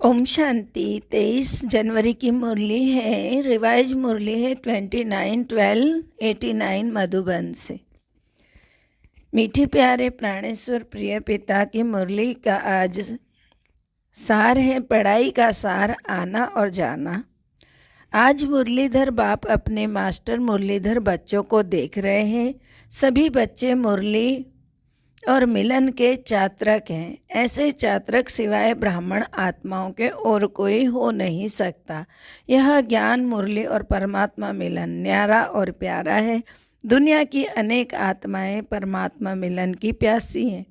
ओम शांति। 23 जनवरी की मुरली है, रिवाइज मुरली है 29/12/89 मधुबन से। मीठे प्यारे प्राणेश्वर प्रिय पिता की मुरली का आज सार है, पढ़ाई का सार आना और जाना। आज मुरलीधर बाप अपने मास्टर मुरलीधर बच्चों को देख रहे हैं। सभी बच्चे मुरली और मिलन के चात्रक हैं। ऐसे चात्रक सिवाय ब्राह्मण आत्माओं के और कोई हो नहीं सकता। यह ज्ञान मुरली और परमात्मा मिलन न्यारा और प्यारा है। दुनिया की अनेक आत्माएं परमात्मा मिलन की प्यासी हैं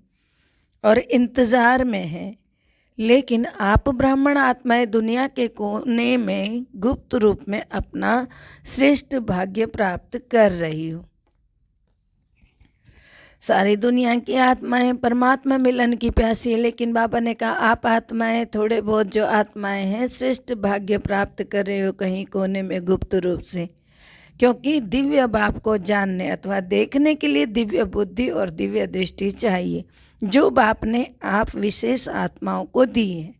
और इंतज़ार में हैं, लेकिन आप ब्राह्मण आत्माएं दुनिया के कोने में गुप्त रूप में अपना श्रेष्ठ भाग्य प्राप्त कर रही हो। सारी दुनिया की आत्माएं परमात्मा मिलन की प्यासी है, लेकिन बाबा ने कहा आप आत्माएं, थोड़े बहुत जो आत्माएं हैं, श्रेष्ठ भाग्य प्राप्त कर रहे हो कहीं कोने में गुप्त रूप से, क्योंकि दिव्य बाप को जानने अथवा देखने के लिए दिव्य बुद्धि और दिव्य दृष्टि चाहिए, जो बाप ने आप विशेष आत्माओं को दी है।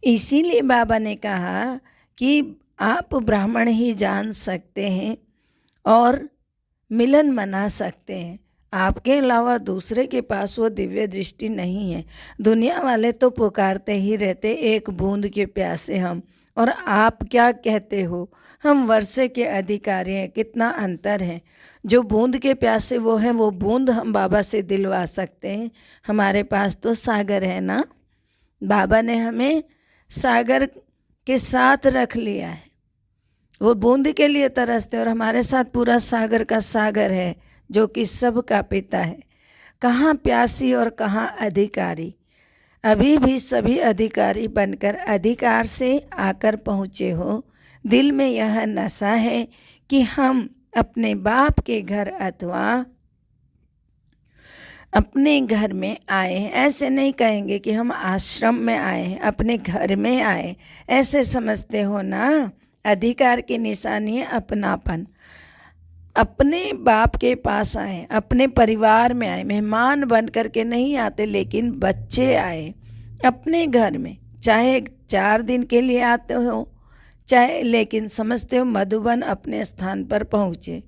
इसीलिए बाबा ने कहा कि आप ब्राह्मण ही जान सकते हैं और मिलन मना सकते हैं। आपके अलावा दूसरे के पास वो दिव्य दृष्टि नहीं है। दुनिया वाले तो पुकारते ही रहते, एक बूंद के प्यासे हम, और आप क्या कहते हो, हम वर्षे के अधिकारी हैं। कितना अंतर है। जो बूंद के प्यासे वो हैं, वो बूंद हम बाबा से दिलवा सकते हैं। हमारे पास तो सागर है ना, बाबा ने हमें सागर के साथ रख लिया है। वो बूंद के लिए तरसते और हमारे साथ पूरा सागर का सागर है, जो कि सबका पिता है। कहाँ प्यासी और कहाँ अधिकारी। अभी भी सभी अधिकारी बनकर अधिकार से आकर पहुँचे हो। दिल में यह नशा है कि हम अपने बाप के घर अथवा अपने घर में आए हैं। ऐसे नहीं कहेंगे कि हम आश्रम में आए हैं, अपने घर में आए, ऐसे समझते हो ना। अधिकार की निशानी है अपनापन। अपने बाप के पास आए, अपने परिवार में आए, मेहमान बन कर के नहीं आते, लेकिन बच्चे आए अपने घर में, चाहे 4 दिन के लिए आते हो, चाहे, लेकिन समझते हो मधुबन अपने स्थान पर पहुँचे।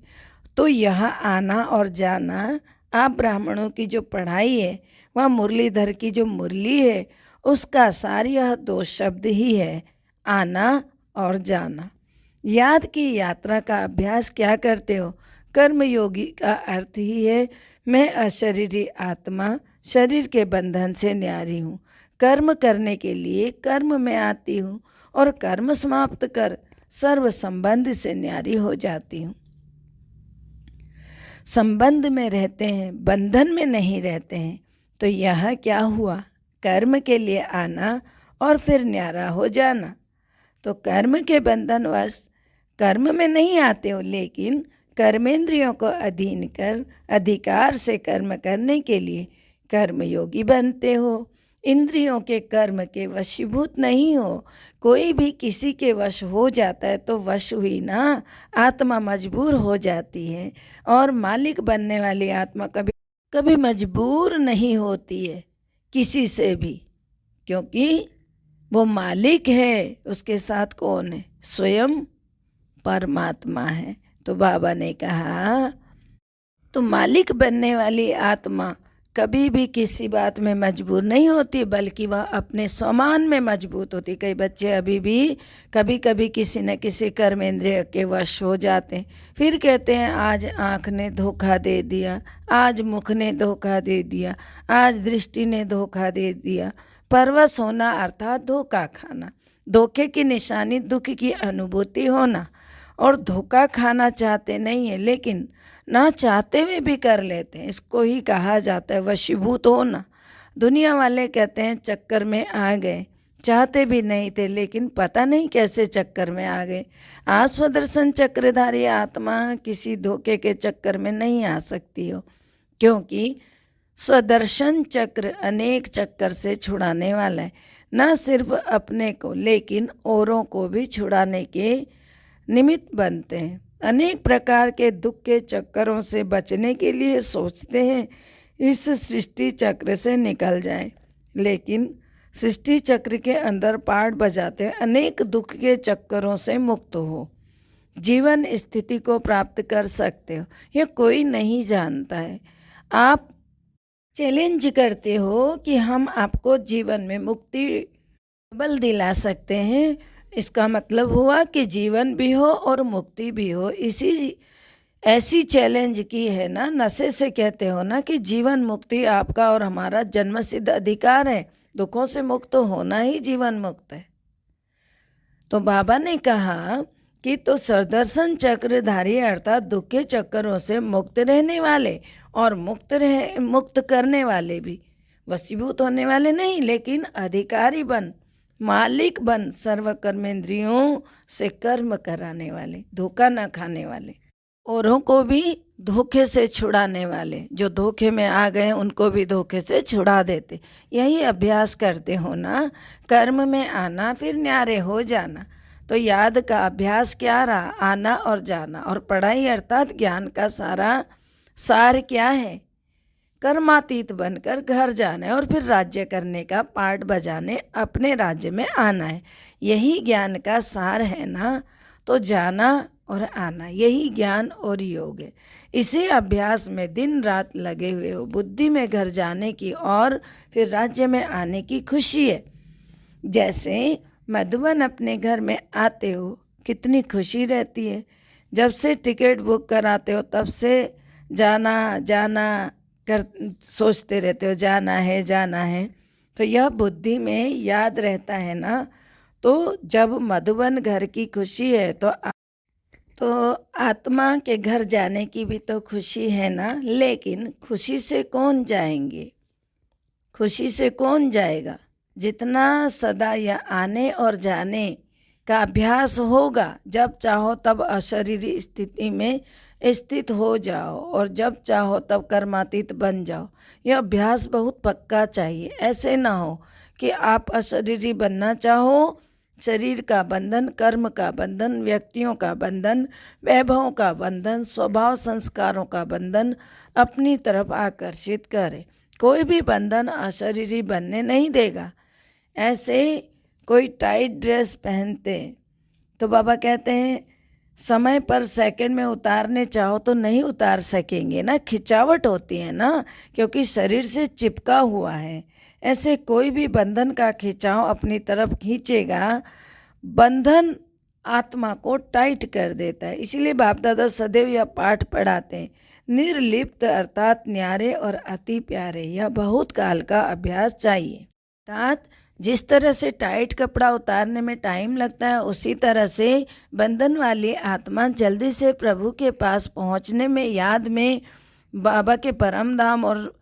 तो यहाँ आना और जाना, आप ब्राह्मणों की जो पढ़ाई है, वह मुरलीधर की जो मुरली है, उसका सार यह 2 शब्द ही है, आना और जाना। याद की यात्रा का अभ्यास क्या करते हो। कर्मयोगी का अर्थ ही है मैं अशरीरी आत्मा शरीर के बंधन से न्यारी हूँ। कर्म करने के लिए कर्म में आती हूँ और कर्म समाप्त कर सर्व संबंध से न्यारी हो जाती हूँ। संबंध में रहते हैं, बंधन में नहीं रहते हैं। तो यह क्या हुआ, कर्म के लिए आना और फिर न्यारा हो जाना। तो कर्म के बंधनवश कर्म में नहीं आते हो, लेकिन कर्मेंद्रियों को अधीन कर अधिकार से कर्म करने के लिए कर्मयोगी बनते हो। इंद्रियों के कर्म के वशीभूत नहीं हो। कोई भी किसी के वश हो जाता है तो वश हुई ना, आत्मा मजबूर हो जाती है। और मालिक बनने वाली आत्मा कभी कभी मजबूर नहीं होती है किसी से भी, क्योंकि वो मालिक है। उसके साथ कौन है, स्वयं परमात्मा है। तो बाबा ने कहा तो मालिक बनने वाली आत्मा कभी भी किसी बात में मजबूर नहीं होती, बल्कि वह अपने स्वमान में मजबूत होती। कई बच्चे अभी भी कभी कभी किसी न किसी कर्मेंद्रिय के वश हो जाते हैं, फिर कहते हैं आज आँख ने धोखा दे दिया, आज मुख ने धोखा दे दिया, आज दृष्टि ने धोखा दे दिया। परवश होना अर्थात धोखा खाना। धोखे की निशानी दुख की अनुभूति होना, और धोखा खाना चाहते नहीं है, लेकिन ना चाहते हुए भी कर लेते हैं। इसको ही कहा जाता है वशीभूत होना। दुनिया वाले कहते हैं चक्कर में आ गए, चाहते भी नहीं थे, लेकिन पता नहीं कैसे चक्कर में आ गए। आप स्वदर्शन चक्रधारी आत्मा किसी धोखे के चक्कर में नहीं आ सकती हो, क्योंकि स्वदर्शन चक्र अनेक चक्कर से छुड़ाने वाला है। न सिर्फ अपने को, लेकिन औरों को भी छुड़ाने के निमित्त बनते हैं। अनेक प्रकार के दुख के चक्करों से बचने के लिए सोचते हैं इस सृष्टि चक्र से निकल जाए, लेकिन सृष्टि चक्र के अंदर पाठ बजाते हुए अनेक दुख के चक्करों से मुक्त हो, जीवन स्थिति को प्राप्त कर सकते हो। ये कोई नहीं जानता है। आप चैलेंज करते हो कि हम आपको जीवन में मुक्ति बल दिला सकते हैं। इसका मतलब हुआ कि जीवन भी हो और मुक्ति भी हो। इसी ऐसी चैलेंज की है ना, नशे से कहते हो ना कि जीवन मुक्ति आपका और हमारा जन्मसिद्ध अधिकार है। दुखों से मुक्त होना ही जीवन मुक्त है। तो बाबा ने कहा कि तो सरदर्शन चक्रधारी अर्थात दुख के चक्करों से मुक्त रहने वाले और मुक्त करने वाले भी, वशीभूत होने वाले नहीं लेकिन अधिकारी बन, मालिक बन, सर्व कर्मेंद्रियों से कर्म कराने वाले, धोखा न खाने वाले, औरों को भी धोखे से छुड़ाने वाले, जो धोखे में आ गए उनको भी धोखे से छुड़ा देते। यही अभ्यास करते हो ना, कर्म में आना फिर न्यारे हो जाना। तो याद का अभ्यास क्या रहा? आना और जाना। और पढ़ाई अर्थात ज्ञान का सार क्या है? कर्मातीत बनकर घर जाना है और फिर राज्य करने का पाठ बजाने अपने राज्य में आना है। यही ज्ञान का सार है ना। तो जाना और आना यही ज्ञान और योग है। इसी अभ्यास में दिन रात लगे हुए हो। बुद्धि में घर जाने की और फिर राज्य में आने की खुशी है। जैसे मधुबन अपने घर में आते हो कितनी खुशी रहती है। जब से टिकट बुक कराते हो तब से जाना जाना कर सोचते रहते हो, जाना है जाना है। तो यह बुद्धि में याद रहता है ना। तो जब मधुबन घर की खुशी है तो आत्मा के घर जाने की भी तो खुशी है ना। लेकिन खुशी से कौन जाएंगे? खुशी से कौन जाएगा? जितना सदा या आने और जाने का अभ्यास होगा, जब चाहो तब अशरीरी स्थिति में स्थित हो जाओ और जब चाहो तब कर्मातीत बन जाओ। यह अभ्यास बहुत पक्का चाहिए। ऐसे ना हो कि आप अशरीरी बनना चाहो, शरीर का बंधन, कर्म का बंधन, व्यक्तियों का बंधन, वैभवों का बंधन, स्वभाव संस्कारों का बंधन अपनी तरफ आकर्षित करे। कोई भी बंधन अशरीरी बनने नहीं देगा। ऐसे कोई टाइट ड्रेस पहनते तो बाबा कहते हैं समय पर सेकंड में उतारने चाहो तो नहीं उतार सकेंगे ना, खिंचावट होती है ना, क्योंकि शरीर से चिपका हुआ है। ऐसे कोई भी बंधन का खिंचाव अपनी तरफ खींचेगा, बंधन आत्मा को टाइट कर देता है। इसीलिए बाप दादा सदैव यह पाठ पढ़ाते हैं, निर्लिप्त अर्थात न्यारे और अति प्यारे। यह बहुत काल का अभ्यास चाहिए। अर्थात जिस तरह से टाइट कपड़ा उतारने में टाइम लगता है, उसी तरह से बंधन वाली आत्मा जल्दी से प्रभु के पास पहुंचने में, याद में, बाबा के परम धाम और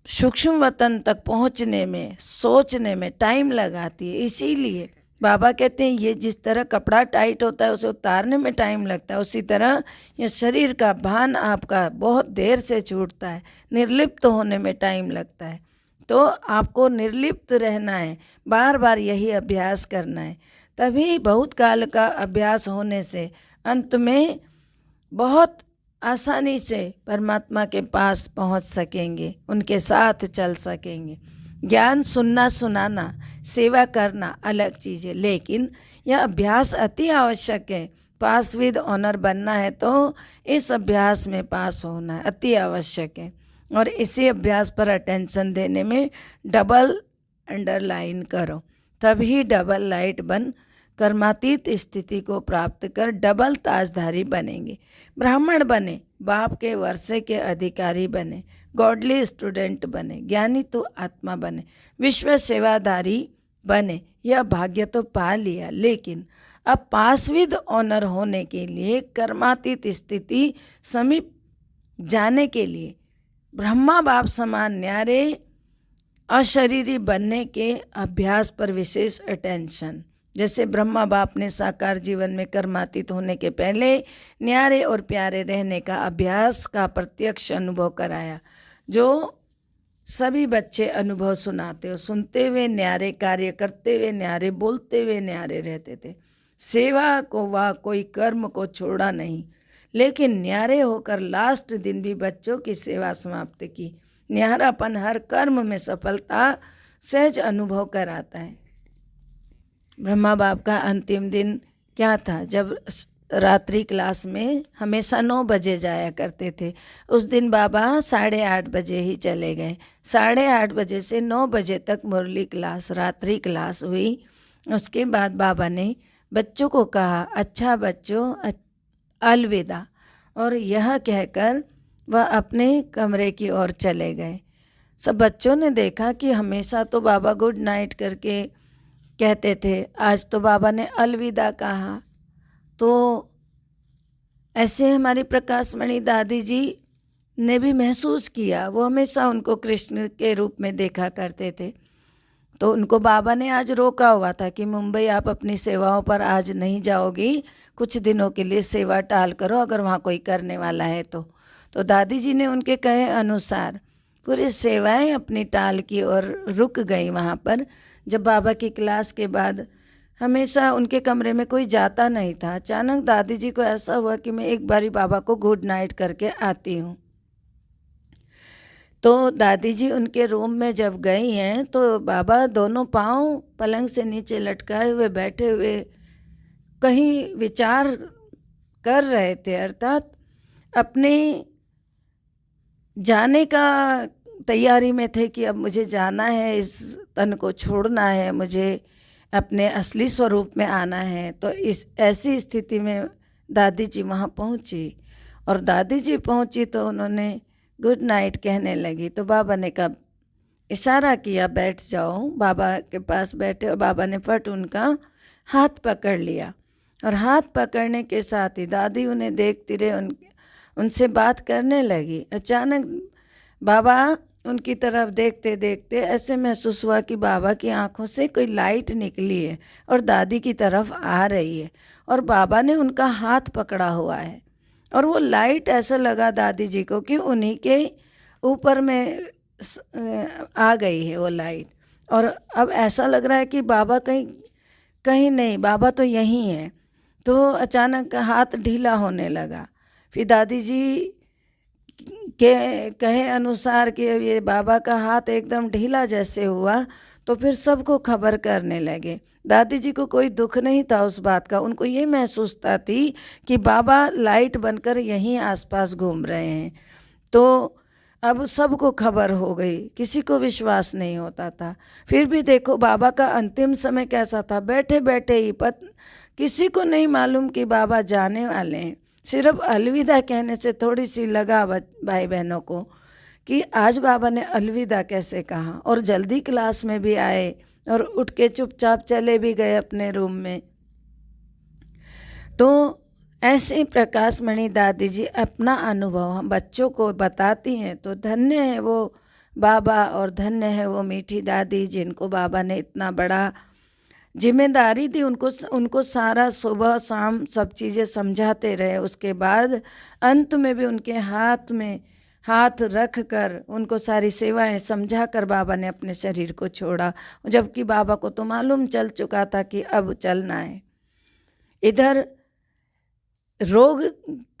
सूक्ष्म वतन तक पहुंचने में, सोचने में टाइम लगाती है। इसीलिए बाबा कहते हैं ये जिस तरह कपड़ा टाइट होता है उसे उतारने में टाइम लगता है, उसी तरह ये शरीर का भान आपका बहुत देर से छूटता है, निर्लिप्त होने में टाइम लगता है। तो आपको निर्लिप्त रहना है, बार बार यही अभ्यास करना है। तभी बहुत काल का अभ्यास होने से अंत में बहुत आसानी से परमात्मा के पास पहुंच सकेंगे, उनके साथ चल सकेंगे। ज्ञान सुनना सुनाना, सेवा करना अलग चीज़ है, लेकिन यह अभ्यास अति आवश्यक है। पास विद ऑनर बनना है तो इस अभ्यास में पास होना है, अति आवश्यक है। और इसी अभ्यास पर अटेंशन देने में डबल अंडरलाइन करो, तभी डबल लाइट बन कर्मातीत स्थिति को प्राप्त कर डबल ताजधारी बनेंगे। ब्राह्मण बने, बाप के वर्षे के अधिकारी बने, गॉडली स्टूडेंट बने, ज्ञानी तो आत्मा बने, विश्व सेवाधारी बने। यह भाग्य तो पा लिया, लेकिन अब पास विद ऑनर होने के लिए, कर्मातीत स्थिति समीप जाने के लिए, ब्रह्मा बाप समान न्यारे अशरीरी बनने के अभ्यास पर विशेष अटेंशन। जैसे ब्रह्मा बाप ने साकार जीवन में कर्मातीत होने के पहले न्यारे और प्यारे रहने का अभ्यास का प्रत्यक्ष अनुभव कराया, जो सभी बच्चे अनुभव सुनाते हो। सुनते हुए न्यारे, कार्य करते हुए न्यारे, बोलते हुए न्यारे रहते थे। सेवा को व कोई कर्म को छोड़ा नहीं, लेकिन न्यारे होकर लास्ट दिन भी बच्चों की सेवा समाप्त की। न्यारापन हर कर्म में सफलता सहज अनुभव कराता है। ब्रह्मा बाप का अंतिम दिन क्या था, जब रात्रि क्लास में हमेशा 9 बजे जाया करते थे। उस दिन बाबा 8:30 बजे ही चले गए। 8:30 बजे से 9 बजे तक मुरली क्लास, रात्रि क्लास हुई। उसके बाद बाबा ने बच्चों को कहा, अच्छा बच्चों, अलविदा, और यह कहकर वह अपने कमरे की ओर चले गए। सब बच्चों ने देखा कि हमेशा तो बाबा गुड नाइट करके कहते थे, आज तो बाबा ने अलविदा कहा। तो ऐसे हमारी प्रकाशमणि दादी जी ने भी महसूस किया। वो हमेशा उनको कृष्ण के रूप में देखा करते थे। तो उनको बाबा ने आज रोका हुआ था कि मुंबई आप अपनी सेवाओं पर आज नहीं जाओगी, कुछ दिनों के लिए सेवा टाल करो, अगर वहाँ कोई करने वाला है तो दादी जी ने उनके कहे अनुसार पूरी सेवाएं अपनी टाल की और रुक गई वहाँ पर। जब बाबा की क्लास के बाद हमेशा उनके कमरे में कोई जाता नहीं था। अचानक दादी जी को ऐसा हुआ कि मैं एक बारी बाबा को गुड नाइट करके आती हूँ। तो दादी जी उनके रूम में जब गई हैं तो बाबा दोनों पाँव पलंग से नीचे लटकाए हुए बैठे हुए कहीं विचार कर रहे थे, अर्थात अपने जाने का तैयारी में थे कि अब मुझे जाना है, इस तन को छोड़ना है, मुझे अपने असली स्वरूप में आना है। तो इस ऐसी स्थिति में दादी जी वहाँ पहुँची, और दादी जी पहुँची तो उन्होंने गुड नाइट कहने लगी। तो बाबा ने कहा, इशारा किया, बैठ जाओ। बाबा के पास बैठे और बाबा ने फट उनका हाथ पकड़ लिया, और हाथ पकड़ने के साथ ही दादी उन्हें देखती रहे, उनसे बात करने लगी। अचानक बाबा उनकी तरफ देखते देखते ऐसे महसूस हुआ कि बाबा की आंखों से कोई लाइट निकली है और दादी की तरफ आ रही है, और बाबा ने उनका हाथ पकड़ा हुआ है, और वो लाइट ऐसा लगा दादी जी को कि उन्हीं के ऊपर में आ गई है वो लाइट। और अब ऐसा लग रहा है कि बाबा कहीं कहीं नहीं, बाबा तो यहीं है। तो अचानक हाथ ढीला होने लगा। फिर दादी जी के कहे अनुसार कि ये बाबा का हाथ एकदम ढीला जैसे हुआ, तो फिर सबको खबर करने लगे। दादी जी को कोई दुख नहीं था उस बात का, उनको ये महसूसता थी कि बाबा लाइट बनकर यहीं आसपास घूम रहे हैं। तो अब सबको खबर हो गई, किसी को विश्वास नहीं होता था। फिर भी देखो बाबा का अंतिम समय कैसा था, बैठे बैठे ही किसी को नहीं मालूम कि बाबा जाने वाले हैं। सिर्फ अलविदा कहने से थोड़ी सी लगा भाई बहनों को कि आज बाबा ने अलविदा कैसे कहा, और जल्दी क्लास में भी आए और उठ के चुपचाप चले भी गए अपने रूम में। तो ऐसे प्रकाशमणि दादी जी अपना अनुभव हम बच्चों को बताती हैं, तो धन्य है वो बाबा और धन्य है वो मीठी दादी जिनको बाबा ने इतना बड़ा जिम्मेदारी दी। उनको सारा सुबह शाम सब चीज़ें समझाते रहे। उसके बाद अंत में भी उनके हाथ में हाथ रख कर उनको सारी सेवाएं समझा कर बाबा ने अपने शरीर को छोड़ा, जबकि बाबा को तो मालूम चल चुका था कि अब चलना है। इधर रोग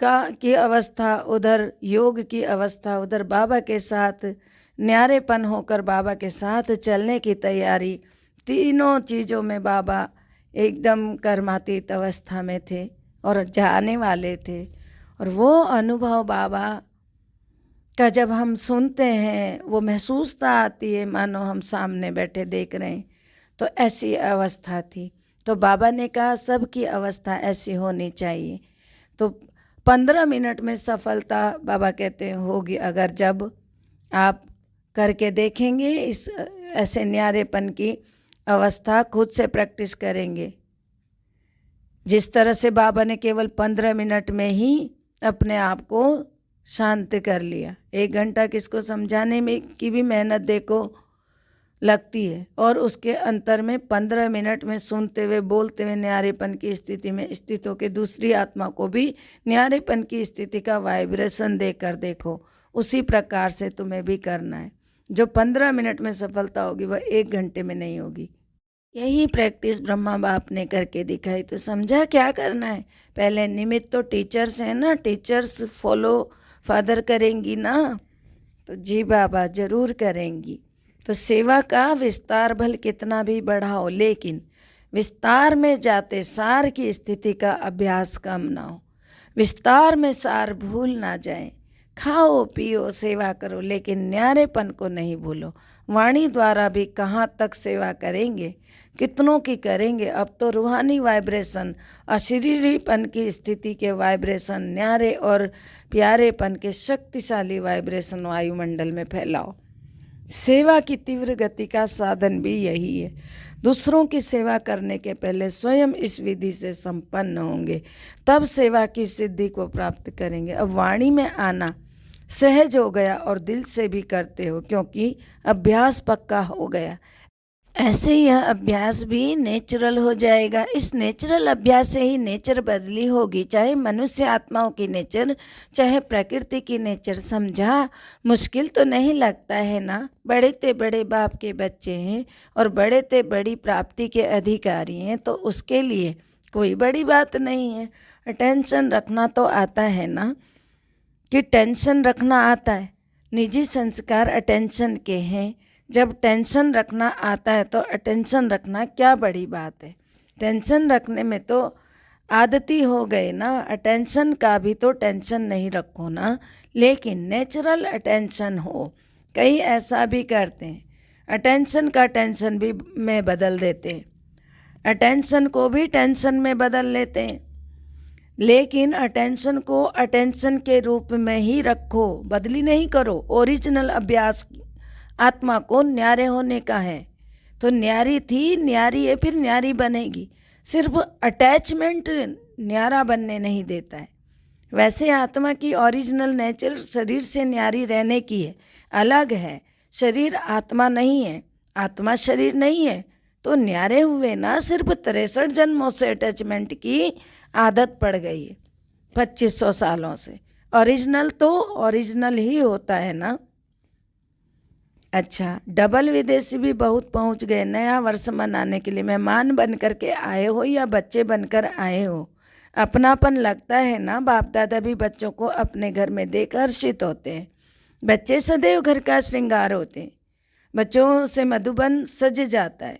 की अवस्था, उधर योग की अवस्था, उधर बाबा के साथ न्यारेपन होकर बाबा के साथ चलने की तैयारी, तीनों चीज़ों में बाबा एकदम कर्मातीत अवस्था में थे और जाने वाले थे। और वो अनुभव बाबा का जब हम सुनते हैं वो महसूसता आती है मानो हम सामने बैठे देख रहे हैं। तो ऐसी अवस्था थी। तो बाबा ने कहा सबकी अवस्था ऐसी होनी चाहिए। तो 15 मिनट में सफलता बाबा कहते हैं होगी, अगर जब आप करके देखेंगे, इस ऐसे न्यारेपन की अवस्था खुद से प्रैक्टिस करेंगे। जिस तरह से बाबा ने केवल 15 मिनट में ही अपने आप को शांत कर लिया। 1 घंटा किसको समझाने में की भी मेहनत देखो लगती है, और उसके अंतर में 15 मिनट में सुनते हुए बोलते हुए न्यारेपन की स्थिति में स्थित होकर दूसरी आत्मा को भी न्यारेपन की स्थिति का वाइब्रेशन देकर देखो। उसी प्रकार से तुम्हें भी करना है। जो 15 मिनट में सफलता होगी वह 1 घंटे में नहीं होगी। यही प्रैक्टिस ब्रह्मा बाप ने करके दिखाई। तो समझा क्या करना है। पहले निमित्त तो टीचर्स हैं ना, टीचर्स फॉलो फादर करेंगी ना, तो जी बाबा ज़रूर करेंगी। तो सेवा का विस्तार भल कितना भी बढ़ाओ, लेकिन विस्तार में जाते सार की स्थिति का अभ्यास कम ना हो। विस्तार में सार भूल ना जाए। खाओ पियो सेवा करो, लेकिन न्यारेपन को नहीं भूलो। वाणी द्वारा भी कहाँ तक सेवा करेंगे, कितनों की करेंगे। अब तो रूहानी वाइब्रेशन, अशरीरीपन की स्थिति के वाइब्रेशन, न्यारे और प्यारेपन के शक्तिशाली वाइब्रेशन वायुमंडल में फैलाओ। सेवा की तीव्र गति का साधन भी यही है। दूसरों की सेवा करने के पहले स्वयं इस विधि से संपन्न होंगे, तब सेवा की सिद्धि को प्राप्त करेंगे। अब वाणी में आना सहज हो गया और दिल से भी करते हो, क्योंकि अभ्यास पक्का हो गया। ऐसे यह अभ्यास भी नेचुरल हो जाएगा। इस नेचुरल अभ्यास से ही नेचर बदली होगी, चाहे मनुष्य आत्माओं की नेचर, चाहे प्रकृति की नेचर। समझा? मुश्किल तो नहीं लगता है ना? बड़े ते बड़े बाप के बच्चे हैं और बड़े ते बड़ी प्राप्ति के अधिकारी हैं, तो उसके लिए कोई बड़ी बात नहीं है। अटेंशन रखना तो आता है ना, कि टेंशन रखना आता है। निजी संस्कार अटेंशन के हैं। जब टेंशन रखना आता है तो अटेंशन रखना क्या बड़ी बात है। टेंशन रखने में तो आदती हो गए ना। अटेंशन का भी तो टेंशन नहीं रखो ना, लेकिन नेचुरल अटेंशन हो। कई ऐसा भी करते हैं, अटेंशन का टेंशन भी में बदल देते हैं, अटेंशन को भी टेंशन में बदल लेते हैं। लेकिन अटेंशन को अटेंशन के रूप में ही रखो, बदली नहीं करो। ओरिजिनल अभ्यास आत्मा को न्यारे होने का है, तो न्यारी थी, न्यारी है, फिर न्यारी बनेगी। सिर्फ अटैचमेंट न्यारा बनने नहीं देता है। वैसे आत्मा की ओरिजिनल नेचर शरीर से न्यारी रहने की है, अलग है। शरीर आत्मा नहीं है, आत्मा शरीर नहीं है, तो न्यारे हुए ना। सिर्फ 63 जन्मों से अटैचमेंट की आदत पड़ गई है, 2500 सालों से। ओरिजिनल तो ओरिजिनल ही होता है ना। अच्छा, डबल विदेशी भी बहुत पहुंच गए। नया वर्ष मनाने के लिए मेहमान बन कर के आए हो या बच्चे बनकर आए हो, अपनापन लगता है ना। बाप दादा भी बच्चों को अपने घर में देख हर्षित होते हैं। बच्चे सदैव घर का श्रृंगार होते हैं, बच्चों से मधुबन सज जाता है।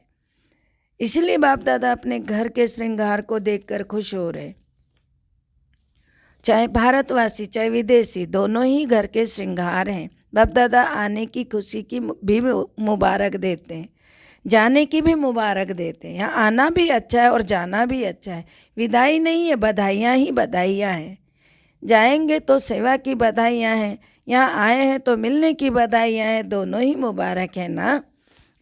इसलिए बाप दादा अपने घर के श्रृंगार को देखकर खुश हो रहे। चाहे भारतवासी चाहे विदेशी, दोनों ही घर के श्रृंगार हैं। बाप दादा आने की खुशी की भी मुबारक देते हैं, जाने की भी मुबारक देते हैं। यहाँ आना भी अच्छा है और जाना भी अच्छा है। विदाई नहीं है, बधाइयाँ ही बधाइयाँ हैं। जाएंगे तो सेवा की बधाइयाँ हैं, यहाँ आए हैं तो मिलने की बधाइयाँ हैं। दोनों ही मुबारक है ना।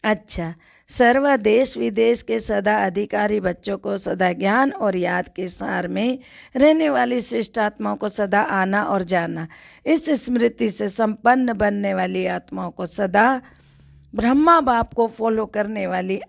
अच्छा, सर्व देश विदेश के सदा अधिकारी बच्चों को सदा ज्ञान और याद के सार में रहने वाली श्रेष्ठ आत्माओं को सदा आना और जाना, इस स्मृति से संपन्न बनने वाली आत्माओं को सदा ब्रह्मा बाप को फॉलो करने वाली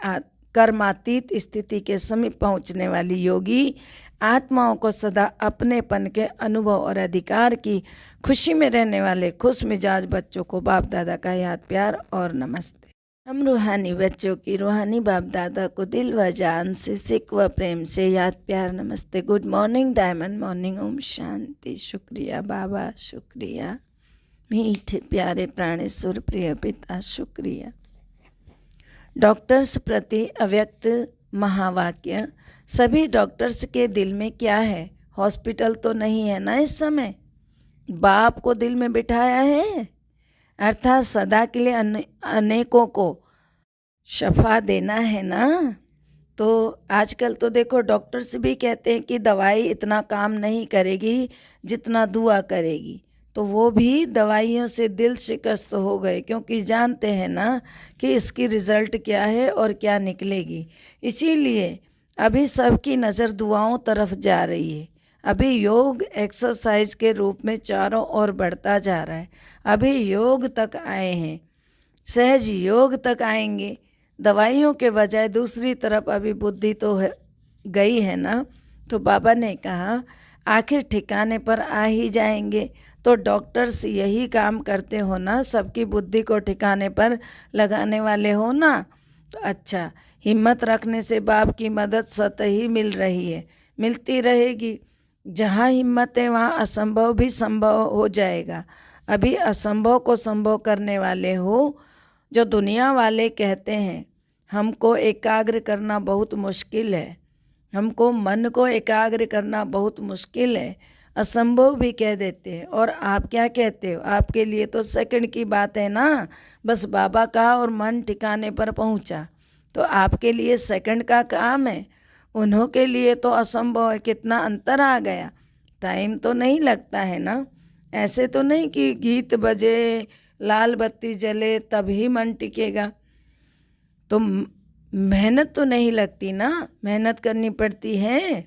कर्मातीत स्थिति के समीप पहुँचने वाली योगी आत्माओं को सदा अपनेपन के अनुभव और अधिकार की खुशी में रहने वाले खुश मिजाज बच्चों को बाप दादा का याद प्यार और नमस्ते। हम रूहानी बच्चों की रूहानी बाप दादा को दिल व जान से सिक व प्रेम से याद प्यार नमस्ते। Good morning diamond morning, Om Shanti. शुक्रिया बाबा, शुक्रिया मीठे प्यारे प्राणेश्वर प्रिय पिता, शुक्रिया। डॉक्टर्स प्रति अव्यक्त महावाक्य। सभी डॉक्टर्स के दिल में क्या है? हॉस्पिटल तो नहीं है ना इस समय, बाप को दिल में बिठाया है, अर्थात सदा के लिए अनेकों को शफा देना है ना। तो आजकल तो देखो डॉक्टर्स भी कहते हैं कि दवाई इतना काम नहीं करेगी जितना दुआ करेगी, तो वो भी दवाइयों से दिल शिकस्त हो गए, क्योंकि जानते हैं ना कि इसकी रिज़ल्ट क्या है और क्या निकलेगी। इसीलिए अभी सबकी नज़र दुआओं तरफ जा रही है। अभी योग एक्सरसाइज के रूप में चारों ओर बढ़ता जा रहा है। अभी योग तक आए हैं, सहज योग तक आएंगे। दवाइयों के बजाय दूसरी तरफ अभी बुद्धि तो गई है ना। तो बाबा ने कहा आखिर ठिकाने पर आ ही जाएंगे। तो डॉक्टर्स यही काम करते हो ना, सबकी बुद्धि को ठिकाने पर लगाने वाले हो ना। तो अच्छा, हिम्मत रखने से बाप की मदद स्वतः ही मिल रही है, मिलती रहेगी। जहाँ हिम्मत है वहाँ असंभव भी संभव हो जाएगा। अभी असंभव को संभव करने वाले हो जो दुनिया वाले कहते हैं हमको एकाग्र करना बहुत मुश्किल है, हमको मन को एकाग्र करना बहुत मुश्किल है, असंभव भी कह देते हैं। और आप क्या कहते हो, आपके लिए तो सेकंड की बात है ना, बस बाबा कहा और मन ठिकाने पर पहुंचा। तो आपके लिए सेकंड का काम है, उन्हों के लिए तो असंभव है। कितना अंतर आ गया। टाइम तो नहीं लगता है ना, ऐसे तो नहीं कि गीत बजे लाल बत्ती जले तभी मन टिकेगा। तो मेहनत तो नहीं लगती ना, मेहनत करनी पड़ती है।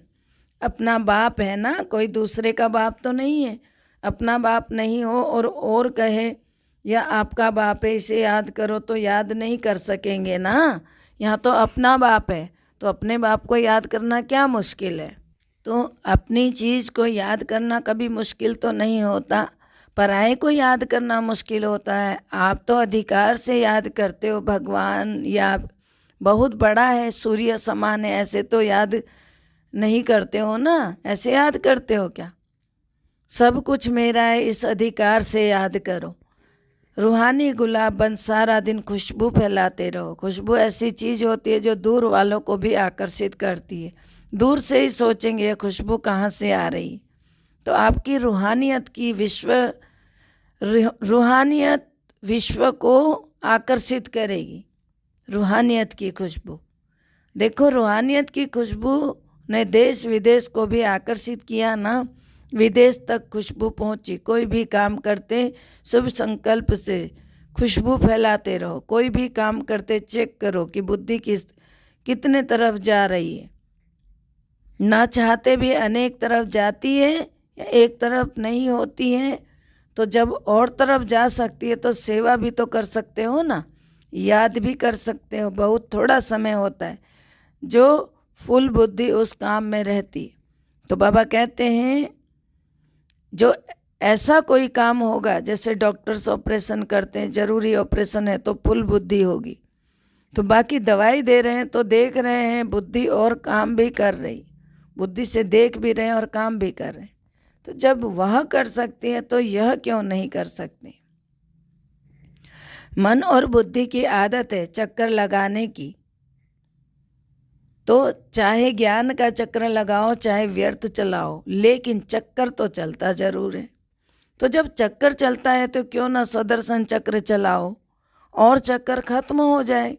अपना बाप है ना, कोई दूसरे का बाप तो नहीं है। अपना बाप नहीं हो और कहे या आपका बाप है इसे याद करो, तो याद नहीं कर सकेंगे ना। यहाँ तो अपना बाप है, तो अपने बाप को याद करना क्या मुश्किल है। तो अपनी चीज़ को याद करना कभी मुश्किल तो नहीं होता, पराये को याद करना मुश्किल होता है। आप तो अधिकार से याद करते हो भगवान, या बहुत बड़ा है, सूर्य समान है, ऐसे तो याद नहीं करते हो ना। ऐसे याद करते हो क्या? सब कुछ मेरा है, इस अधिकार से याद करो। रूहानी गुलाब बन सारा दिन खुशबू फैलाते रहो। खुशबू ऐसी चीज़ होती है जो दूर वालों को भी आकर्षित करती है। दूर से ही सोचेंगे ये खुशबू कहाँ से आ रही। तो आपकी रूहानियत की रूहानियत विश्व को आकर्षित करेगी। रूहानियत की खुशबू, देखो रूहानियत की खुशबू ने देश विदेश को भी आकर्षित किया ना। विदेश तक खुशबू पहुंची। कोई भी काम करते शुभ संकल्प से खुशबू फैलाते रहो। कोई भी काम करते चेक करो कि बुद्धि कितने तरफ जा रही है। ना चाहते भी अनेक तरफ जाती है या एक तरफ नहीं होती है। तो जब और तरफ जा सकती है तो सेवा भी तो कर सकते हो ना, याद भी कर सकते हो। बहुत थोड़ा समय होता है जो फुल बुद्धि उस काम में रहती। तो बाबा कहते हैं जो ऐसा कोई काम होगा, जैसे डॉक्टर्स ऑपरेशन करते हैं, ज़रूरी ऑपरेशन है तो फुल बुद्धि होगी। तो बाकी दवाई दे रहे हैं तो देख रहे हैं बुद्धि और काम भी कर रही, बुद्धि से देख भी रहे हैं और काम भी कर रहे हैं। तो जब वह कर सकती है तो यह क्यों नहीं कर सकते। मन और बुद्धि की आदत है चक्कर लगाने की। तो चाहे ज्ञान का चक्र लगाओ चाहे व्यर्थ चलाओ, लेकिन चक्कर तो चलता जरूर है। तो जब चक्कर चलता है तो क्यों ना स्वदर्शन चक्र चलाओ और चक्कर खत्म हो जाए।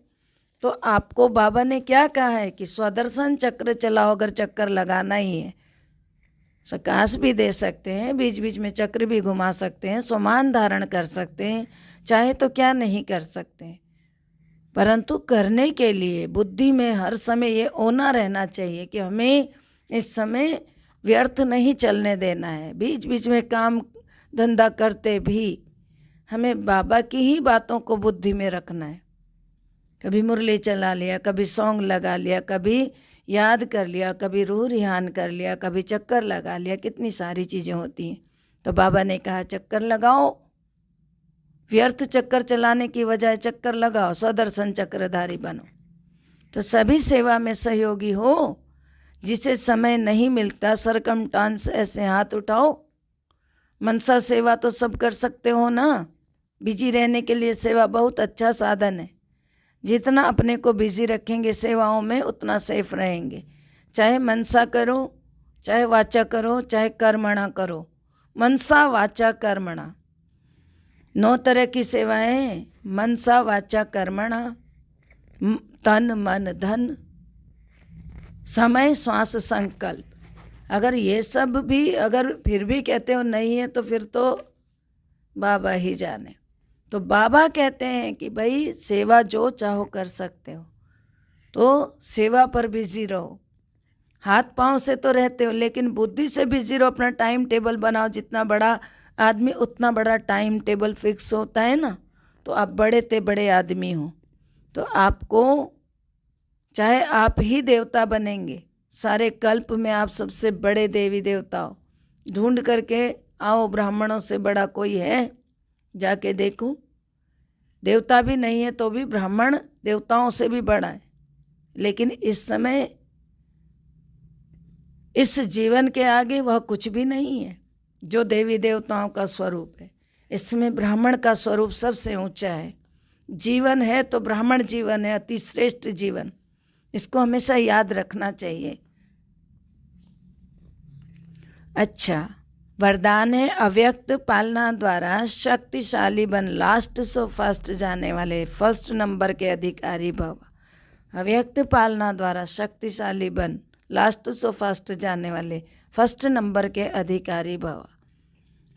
तो आपको बाबा ने क्या कहा है कि स्वदर्शन चक्र चलाओ। अगर चक्कर लगाना ही है, प्रकाश भी दे सकते हैं, बीच बीच में चक्र भी घुमा सकते हैं, स्वमान धारण कर सकते हैं, चाहे तो क्या नहीं कर सकते हैं। परंतु करने के लिए बुद्धि में हर समय ये होना रहना चाहिए कि हमें इस समय व्यर्थ नहीं चलने देना है। बीच बीच में काम धंधा करते भी हमें बाबा की ही बातों को बुद्धि में रखना है। कभी मुरली चला लिया, कभी सॉन्ग लगा लिया, कभी याद कर लिया, कभी रूह रिहान कर लिया, कभी चक्कर लगा लिया। कितनी सारी चीज़ें होती हैं। तो बाबा ने कहा चक्कर लगाओ, व्यर्थ चक्कर चलाने की बजाय चक्कर लगाओ, स्वदर्शन चक्रधारी बनो। तो सभी सेवा में सहयोगी हो। जिसे समय नहीं मिलता सरकमस्टांस ऐसे हाथ उठाओ। मनसा सेवा तो सब कर सकते हो ना। बिजी रहने के लिए सेवा बहुत अच्छा साधन है। जितना अपने को बिजी रखेंगे सेवाओं में उतना सेफ रहेंगे। चाहे मनसा करो, चाहे वाचा करो, चाहे कर्मणा करो। मनसा वाचा कर्मणा 9 तरह की सेवाएं, मनसा वाचा कर्मणा, तन मन धन समय श्वास संकल्प। अगर ये सब भी अगर फिर भी कहते हो नहीं है तो फिर तो बाबा ही जाने। तो बाबा कहते हैं कि भाई सेवा जो चाहो कर सकते हो, तो सेवा पर बिजी रहो। हाथ पांव से तो रहते हो लेकिन बुद्धि से बिजी रहो। अपना टाइम टेबल बनाओ। जितना बड़ा आदमी उतना बड़ा टाइम टेबल फिक्स होता है ना। तो आप बड़े ते बड़े आदमी हो तो आपको चाहे आप ही देवता बनेंगे, सारे कल्प में आप सबसे बड़े देवी देवता हो। ढूंढ करके आओ ब्राह्मणों से बड़ा कोई है, जाके देखो। देवता भी नहीं है तो भी ब्राह्मण देवताओं से भी बड़ा है। लेकिन इस समय इस जीवन के आगे वह कुछ भी नहीं है जो देवी देवताओं का स्वरूप है। इसमें ब्राह्मण का स्वरूप सबसे ऊंचा है। जीवन है तो ब्राह्मण जीवन है, अति श्रेष्ठ जीवन। इसको हमेशा याद रखना चाहिए। अच्छा, वरदान है अव्यक्त पालना द्वारा शक्तिशाली बन, लास्ट सो फर्स्ट जाने वाले, फर्स्ट नंबर के अधिकारी भव। अव्यक्त पालना द्वारा शक्तिशाली बन, लास्ट सो फर्स्ट जाने वाले, फर्स्ट नंबर के अधिकारी भव।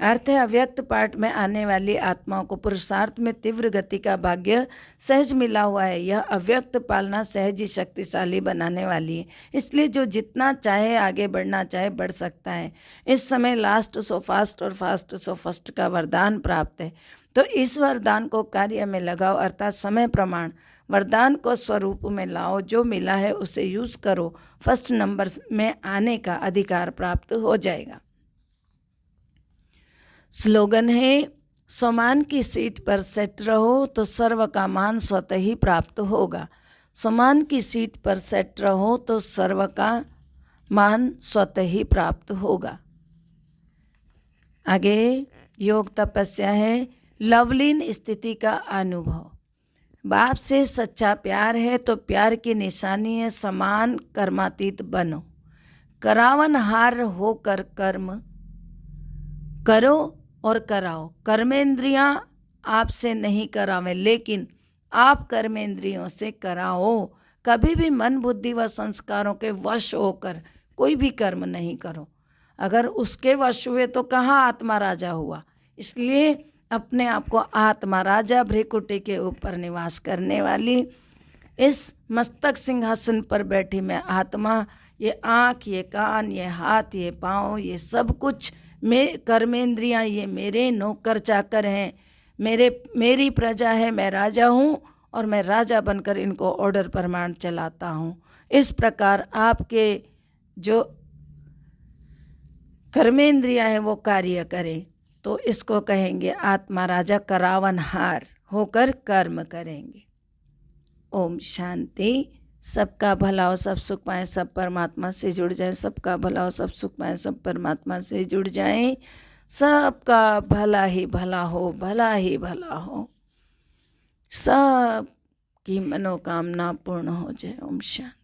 अर्थ है अव्यक्त पाठ में आने वाली आत्माओं को पुरुषार्थ में तीव्र गति का भाग्य सहज मिला हुआ है। यह अव्यक्त पालना सहज ही शक्तिशाली बनाने वाली है, इसलिए जो जितना चाहे आगे बढ़ना चाहे बढ़ सकता है। इस समय लास्ट सो फास्ट और फास्ट सो फर्स्ट का वरदान प्राप्त है, तो इस वरदान को कार्य में लगाओ, अर्थात समय प्रमाण वरदान को स्वरूप में लाओ। जो मिला है उसे यूज़ करो, फर्स्ट नंबर में आने का अधिकार प्राप्त हो जाएगा। स्लोगन है सम्मान की सीट पर सेट रहो तो सर्व का मान स्वतः ही प्राप्त होगा। सम्मान की सीट पर सेट रहो तो सर्व का मान स्वतः ही प्राप्त होगा। आगे योग तपस्या है लवलीन स्थिति का अनुभव। बाप से सच्चा प्यार है तो प्यार की निशानी है समान कर्मातीत बनो। करावनहार होकर कर्म करो और कराओ। कर्मेंद्रियां आपसे नहीं करावें, लेकिन आप कर्मेंद्रियों से कराओ। कभी भी मन बुद्धि व संस्कारों के वश होकर कोई भी कर्म नहीं करो। अगर उसके वश हुए तो कहाँ आत्मा राजा हुआ। इसलिए अपने आप को आत्मा राजा भ्रिकुटी के ऊपर निवास करने वाली इस मस्तक सिंहासन पर बैठी मैं आत्मा, ये आँख, ये कान, ये हाथ, ये पाँव, ये सब कुछ मैं कर्मेंद्रियाँ ये मेरे नौकर चाकर हैं, मेरी प्रजा है, मैं राजा हूँ और मैं राजा बनकर इनको ऑर्डर प्रमाण चलाता हूँ। इस प्रकार आपके जो कर्मेंद्रियाँ हैं वो कार्य करें, तो इसको कहेंगे आत्मा राजा करावनहार होकर कर्म करेंगे। ओम शांति। सबका भला हो, सब सुख पाएं, सब परमात्मा से जुड़ जाएं। सबका भला हो, सब सुख पाएं, सब परमात्मा से जुड़ जाएं। सबका भला ही भला हो, भला ही भला हो, सब की मनोकामना पूर्ण हो जाए। ओम शांति।